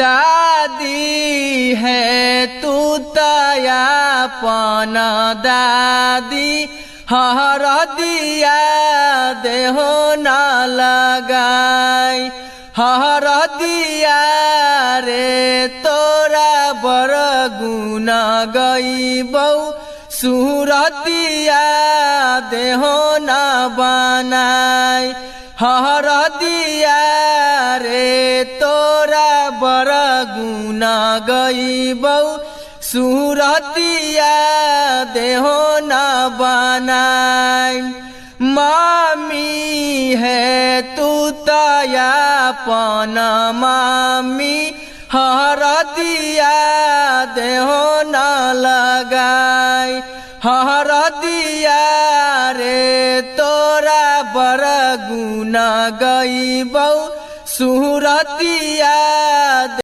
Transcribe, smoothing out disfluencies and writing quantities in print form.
दादी है तू तयापन दादी हर दिया देहो न लगाई हर दिया रे तोरा बर गुण गईबौ सुरतिया देहो न बनाई हर दिया रे तोरा बर गुण गईबौ सुरतिया देहो न बनाई मामी है तू तयापन मामी हर दिया देहो न लगाई हर दिया रे तोरा बर गुण गईबौ सुरतिया